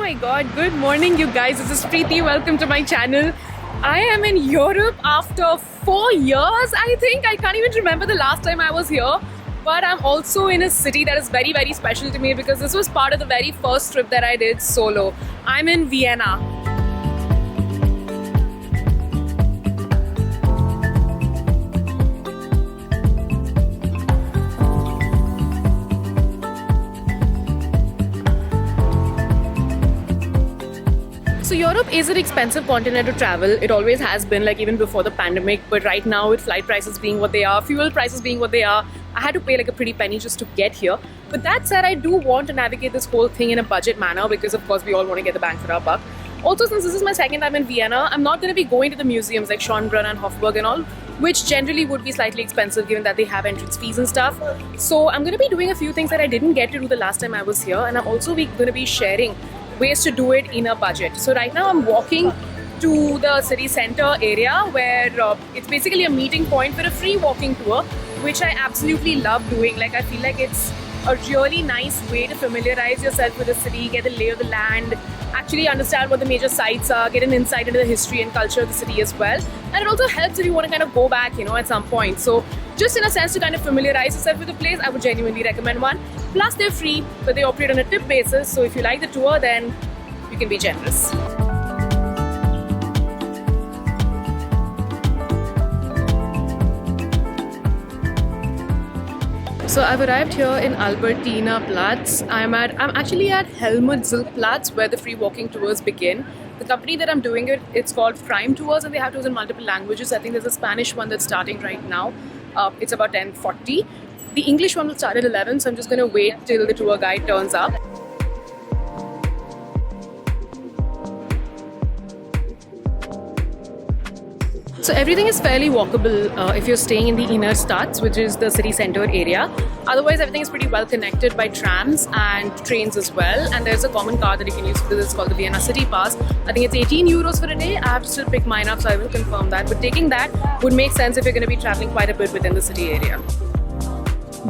my god, good morning you guys. This is Preeti. Welcome to my channel. I am in Europe after 4 years, I think. I can't even remember the last time I was here. But I'm also in a city that is very, very special to me because this was part of the very first trip that I did solo. I'm in Vienna. So Europe is an expensive continent to travel. It always has been, like even before the pandemic. But right now, with flight prices being what they are, fuel prices being what they are, I had to pay like a pretty penny just to get here. But that said, I do want to navigate this whole thing in a budget manner because of course we all want to get the bang for our buck. Also, since this is my second time in Vienna, I'm not going to be going to the museums like Schönbrunn and Hofburg and all, which generally would be slightly expensive given that they have entrance fees and stuff. So I'm going to be doing a few things that I didn't get to do the last time I was here, and I'm also going to be sharing ways to do it in a budget. So right now I'm walking to the city center area where it's basically a meeting point for a free walking tour, which I absolutely love doing. Like I feel like it's a really nice way to familiarize yourself with the city, get the lay of the land, actually understand what the major sites are, get an insight into the history and culture of the city as well. And it also helps if you want to kind of go back, at some point. So just in a sense to kind of familiarize yourself with the place, I would genuinely recommend one. Plus they're free, but they operate on a tip basis. So if you like the tour, then you can be generous. So I've arrived here in Albertina Platz. I'm actually at Helmut-Zilk-Platz where the free walking tours begin. The company that I'm doing it's called Prime Tours, and they have tours in multiple languages. I think there's a Spanish one that's starting right now. It's about 10:40. The English one will start at 11, so I'm just going to wait till the tour guide turns up. So everything is fairly walkable if you're staying in the inner Stadt, which is the city center area. Otherwise, everything is pretty well connected by trams and trains as well. And there's a common card that you can use for this called the Vienna City Pass. I think it's 18 euros for a day. I have to still pick mine up, so I will confirm that. But taking that would make sense if you're going to be traveling quite a bit within the city area.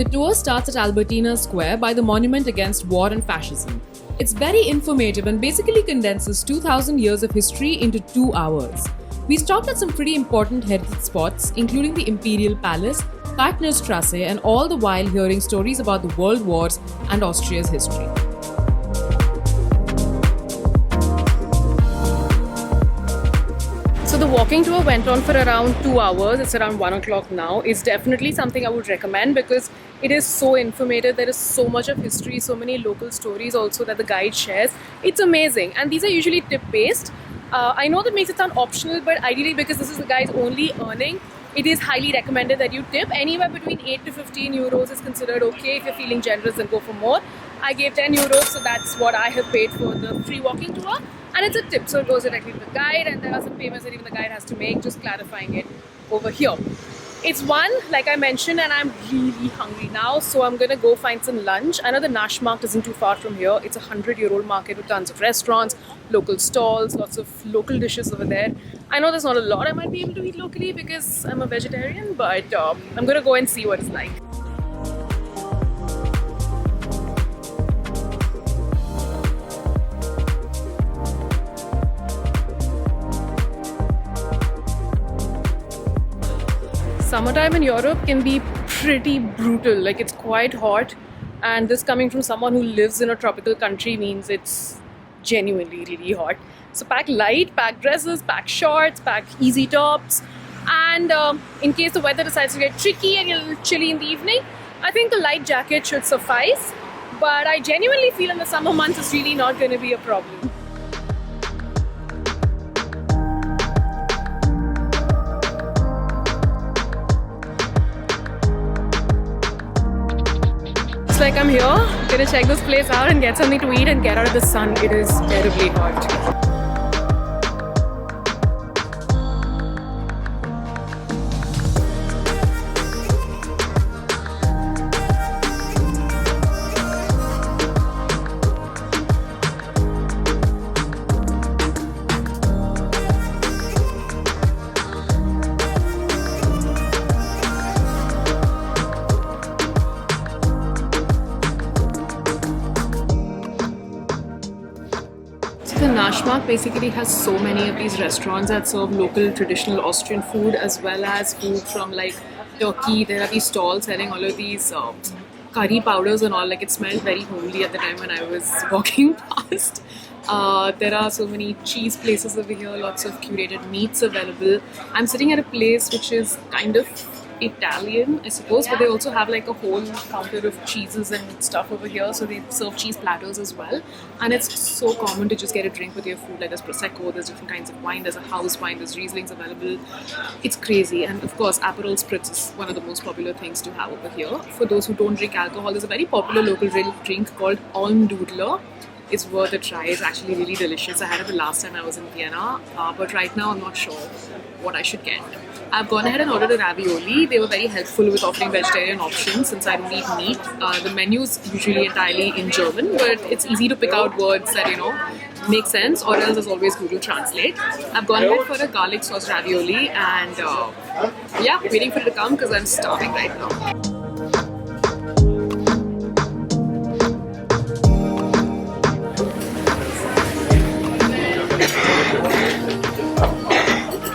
The tour starts at Albertina Square by the Monument Against War and Fascism. It's very informative and basically condenses 2000 years of history into 2 hours. We stopped at some pretty important heritage spots, including the Imperial Palace, Kartnerstrasse, and all the while hearing stories about the World Wars and Austria's history. So the walking tour went on for around 2 hours. It's around 1 o'clock now. It's definitely something I would recommend because it is so informative. There is so much of history, so many local stories also that the guide shares. It's amazing. And these are usually tip-based. I know that makes it sound optional, but ideally because this is the guy's only earning, it is highly recommended that you tip. Anywhere between 8 to 15 euros is considered okay. If you're feeling generous, then go for more. I gave 10 euros, so that's what I have paid for the free walking tour. And it's a tip, so it goes directly to the guide, and there are some payments that even the guide has to make, just clarifying it over here. It's 1, like I mentioned, and I'm really hungry now, so I'm gonna go find some lunch. I know the Naschmarkt isn't too far from here. It's a 100-year-old market with tons of restaurants, local stalls, lots of local dishes over there. I know there's not a lot I might be able to eat locally because I'm a vegetarian, but I'm gonna go and see what it's like. Summertime in Europe can be pretty brutal. Like it's quite hot, and this coming from someone who lives in a tropical country means it's genuinely really hot. So pack light, pack dresses, pack shorts, pack easy tops, and in case the weather decides to get tricky and a little chilly in the evening, I think a light jacket should suffice. But I genuinely feel in the summer months it's really not going to be a problem. It's like I'm here, gonna check this place out and get something to eat and get out of the sun. It is terribly hot. So Nashmark basically has so many of these restaurants that serve local traditional Austrian food as well as food from like Turkey. There are these stalls selling all of these curry powders and all. Like it smelled very homely at the time when I was walking past. There are so many cheese places over here, lots of curated meats available. I'm sitting at a place which is kind of Italian, I suppose, but they also have like a whole counter of cheeses and stuff over here. So they serve cheese platters as well, and it's so common to just get a drink with your food. Like there's prosecco, there's different kinds of wine, there's a house wine, there's Rieslings available. It's crazy, and of course, Aperol Spritz is one of the most popular things to have over here. For those who don't drink alcohol, there's a very popular local drink called Almdudler. It's worth a try. It's actually really delicious. I had it the last time I was in Vienna, but right now I'm not sure what I should get. I've gone ahead and ordered a ravioli. They were very helpful with offering vegetarian options since I don't eat meat. The menu's usually entirely in German, but it's easy to pick out words that, make sense, or else there's always Google Translate. I've gone ahead for a garlic sauce ravioli and waiting for it to come because I'm starving right now.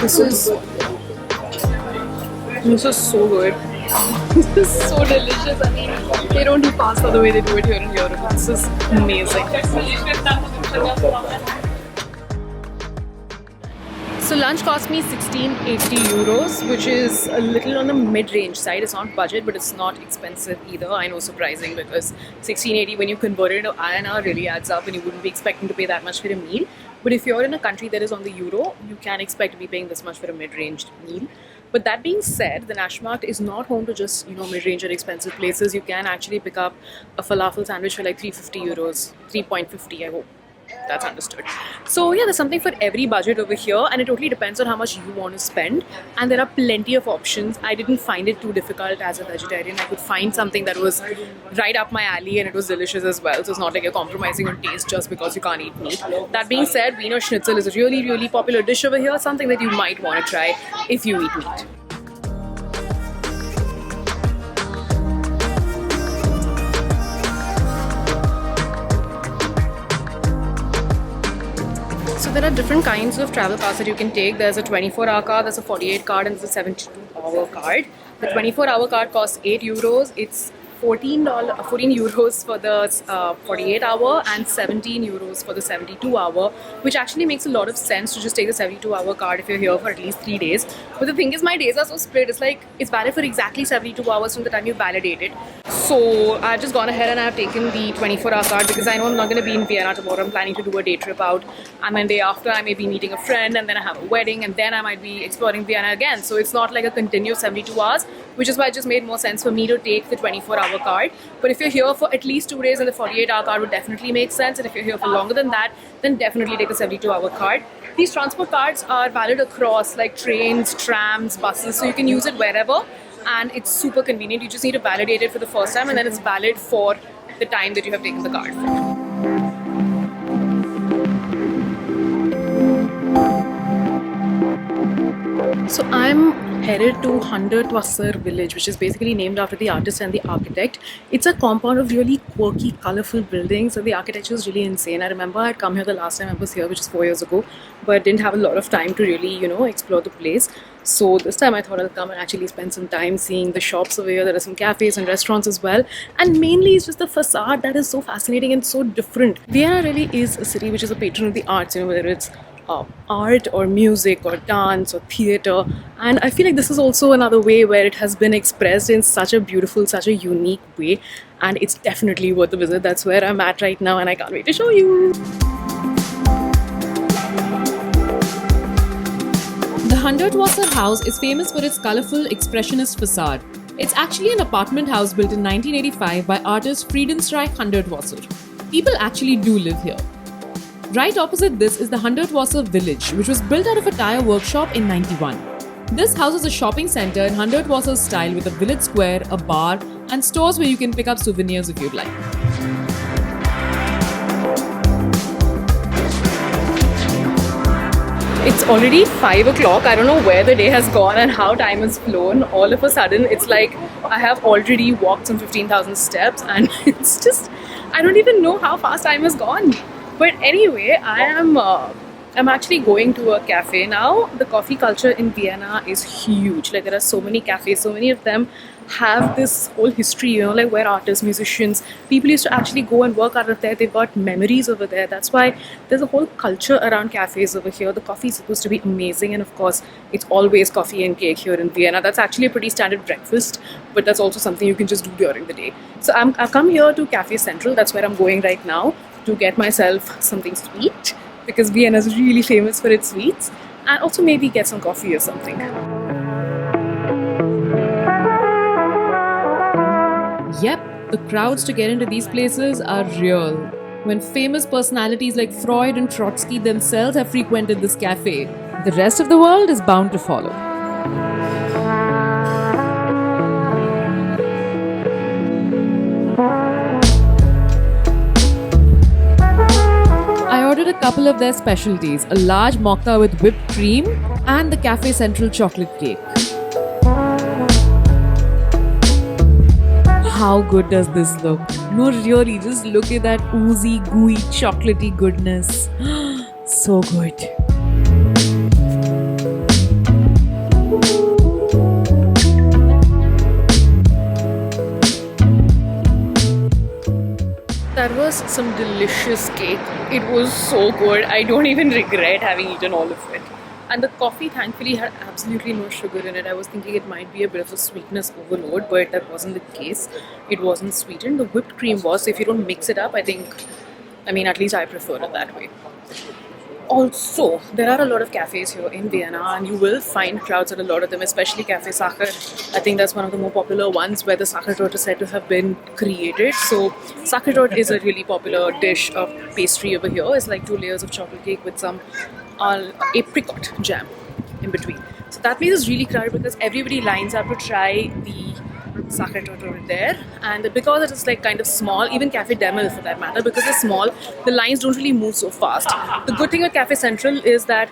This is so good. This is so delicious. I mean, they don't do pasta the way they do it here in Europe. This is amazing. So lunch cost me 1680 euros, which is a little on the mid-range side. It's not budget, but it's not expensive either. I know, surprising, because 1680 when you convert it into INR really adds up, and you wouldn't be expecting to pay that much for a meal. But if you're in a country that is on the euro, you can expect to be paying this much for a mid-range meal. But that being said, the Nashmarkt is not home to just, mid-range or expensive places. You can actually pick up a falafel sandwich for like 350 euros, 3.50, I hope. That's understood. So yeah, there's something for every budget over here, and it totally depends on how much you want to spend. And there are plenty of options. I didn't find it too difficult as a vegetarian. I could find something that was right up my alley, and it was delicious as well. So it's not like you're compromising on taste just because you can't eat meat. That being said, Wiener Schnitzel is a really, really popular dish over here. Something that you might want to try if you eat meat. So there are different kinds of travel cards that you can take. There's a 24-hour card, there's a 48 card, and there's a 72-hour card. The 24-hour card costs 8 euros. It's 14 euros for the 48-hour and 17 euros for the 72-hour, which actually makes a lot of sense to just take the 72-hour card if you're here for at least 3 days. But the thing is, my days are so split. It's like it's valid for exactly 72 hours from the time you validate it. So I've just gone ahead and I've taken the 24-hour card because I know I'm not going to be in Vienna tomorrow. I'm planning to do a day trip out, and then day after I may be meeting a friend, and then I have a wedding, and then I might be exploring Vienna again. So it's not like a continuous 72 hours, which is why it just made more sense for me to take the 24-hour card. But if you're here for at least 2 days, then the 48-hour card would definitely make sense. And if you're here for longer than that, then definitely take the 72-hour card. These transport cards are valid across like trains, trams, buses, so you can use it wherever. And it's super convenient. You just need to validate it for the first time, and then it's valid for the time that you have taken the card for. So I'm headed to Hundertwasser village, which is basically named after the artist and the architect. It's a compound of really quirky, colorful buildings, and the architecture is really insane. I remember I had come here the last time I was here, which is 4 years ago, but didn't have a lot of time to really, explore the place. So this time I thought I'll come and actually spend some time seeing the shops over here. There are some cafes and restaurants as well. And mainly it's just the facade that is so fascinating and so different. Vienna really is a city which is a patron of the arts, whether it's art or music or dance or theatre. And I feel like this is also another way where it has been expressed in such a beautiful, such a unique way. And it's definitely worth a visit. That's where I'm at right now, and I can't wait to show you. The Hundertwasser house is famous for its colorful, expressionist facade. It's actually an apartment house built in 1985 by artist Friedenstreich Hundertwasser. People actually do live here. Right opposite this is the Hundertwasser village, which was built out of a tire workshop in 91. This houses a shopping center in Hundertwasser style with a village square, a bar, and stores where you can pick up souvenirs if you'd like. It's already 5 o'clock. I don't know where the day has gone and how time has flown. All of a sudden, it's like I have already walked some 15,000 steps, and it's just, I don't even know how fast time has gone. But anyway, I'm actually going to a cafe now. The coffee culture in Vienna is huge. Like there are so many cafes, so many of them have this whole history, you know, like where artists, musicians, people used to actually go and work out of there. They've got memories over there. That's why there's a whole culture around cafes over here. The coffee is supposed to be amazing, and of course, it's always coffee and cake here in Vienna. That's actually a pretty standard breakfast, but that's also something you can just do during the day. So I've come here to Cafe Central. That's where I'm going right now to get myself something sweet, because Vienna is really famous for its sweets, and also maybe get some coffee or something. Yep, the crowds to get into these places are real. When famous personalities like Freud and Trotsky themselves have frequented this cafe, the rest of the world is bound to follow. I ordered a couple of their specialties, a large mocha with whipped cream and the Cafe Central chocolate cake. How good does this look? No, really, just look at that oozy, gooey, chocolatey goodness. So good. That was some delicious cake. It was so good. I don't even regret having eaten all of it. And the coffee thankfully had absolutely no sugar in it. I was thinking it might be a bit of a sweetness overload, but that wasn't the case. It wasn't sweetened. The whipped cream was. So if you don't mix it up, at least I prefer it that way. Also, there are a lot of cafes here in Vienna, and you will find crowds at a lot of them, especially Cafe Sacher. I think that's one of the more popular ones where the Sachertorte is said to have been created. So, Sachertorte is a really popular dish of pastry over here. It's like 2 layers of chocolate cake with some apricot jam in between. So that place is really crowded because everybody lines up to try the Sachertorte over there, and because it is like kind of small, even Cafe Demel for that matter, because it's small, the lines don't really move so fast. The good thing with Cafe Central is that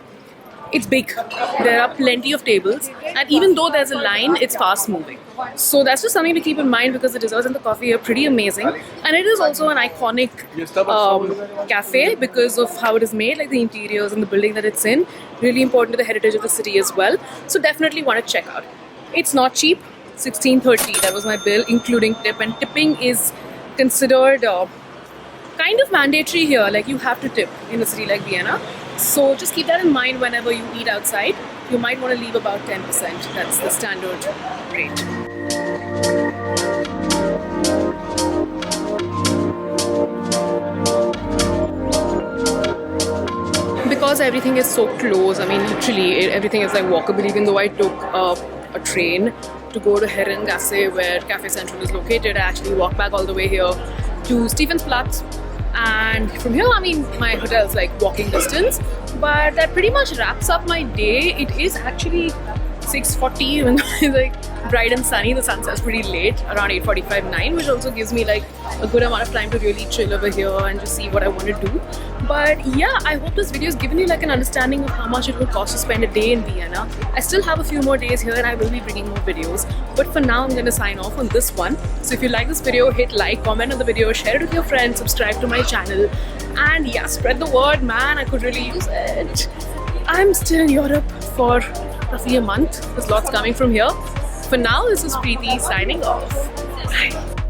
it's big. There are plenty of tables, and even though there's a line, it's fast moving. So that's just something to keep in mind, because the desserts and the coffee are pretty amazing, and it is also an iconic cafe because of how it is made, like the interiors and the building that it's in. Really important to the heritage of the city as well. So definitely want to check out. It's not cheap. 1630, that was my bill, including tip, and tipping is considered kind of mandatory here. Like, you have to tip in a city like Vienna. So just keep that in mind whenever you eat outside. You might want to leave about 10%. That's the standard rate. Because everything is so close, literally everything is like walkable, even though I took a train to go to Herrengasse, where Cafe Central is located. I actually walked back all the way here to Stephansplatz, and from here, my hotel is like walking distance. But that pretty much wraps up my day. It is actually 6:40, even though it's like bright and sunny. The sun sets pretty late, around 8:45, 9, which also gives me like a good amount of time to really chill over here and just see what I want to do. But yeah, I hope this video has given you like an understanding of how much it will cost to spend a day in Vienna. I still have a few more days here, and I will be bringing more videos. But for now, I'm going to sign off on this one. So if you like this video, hit like, comment on the video, share it with your friends, subscribe to my channel. And yeah, spread the word, man. I could really use it. I'm still in Europe for roughly a month. There's lots coming from here. For now, this is Preeti signing off. Bye.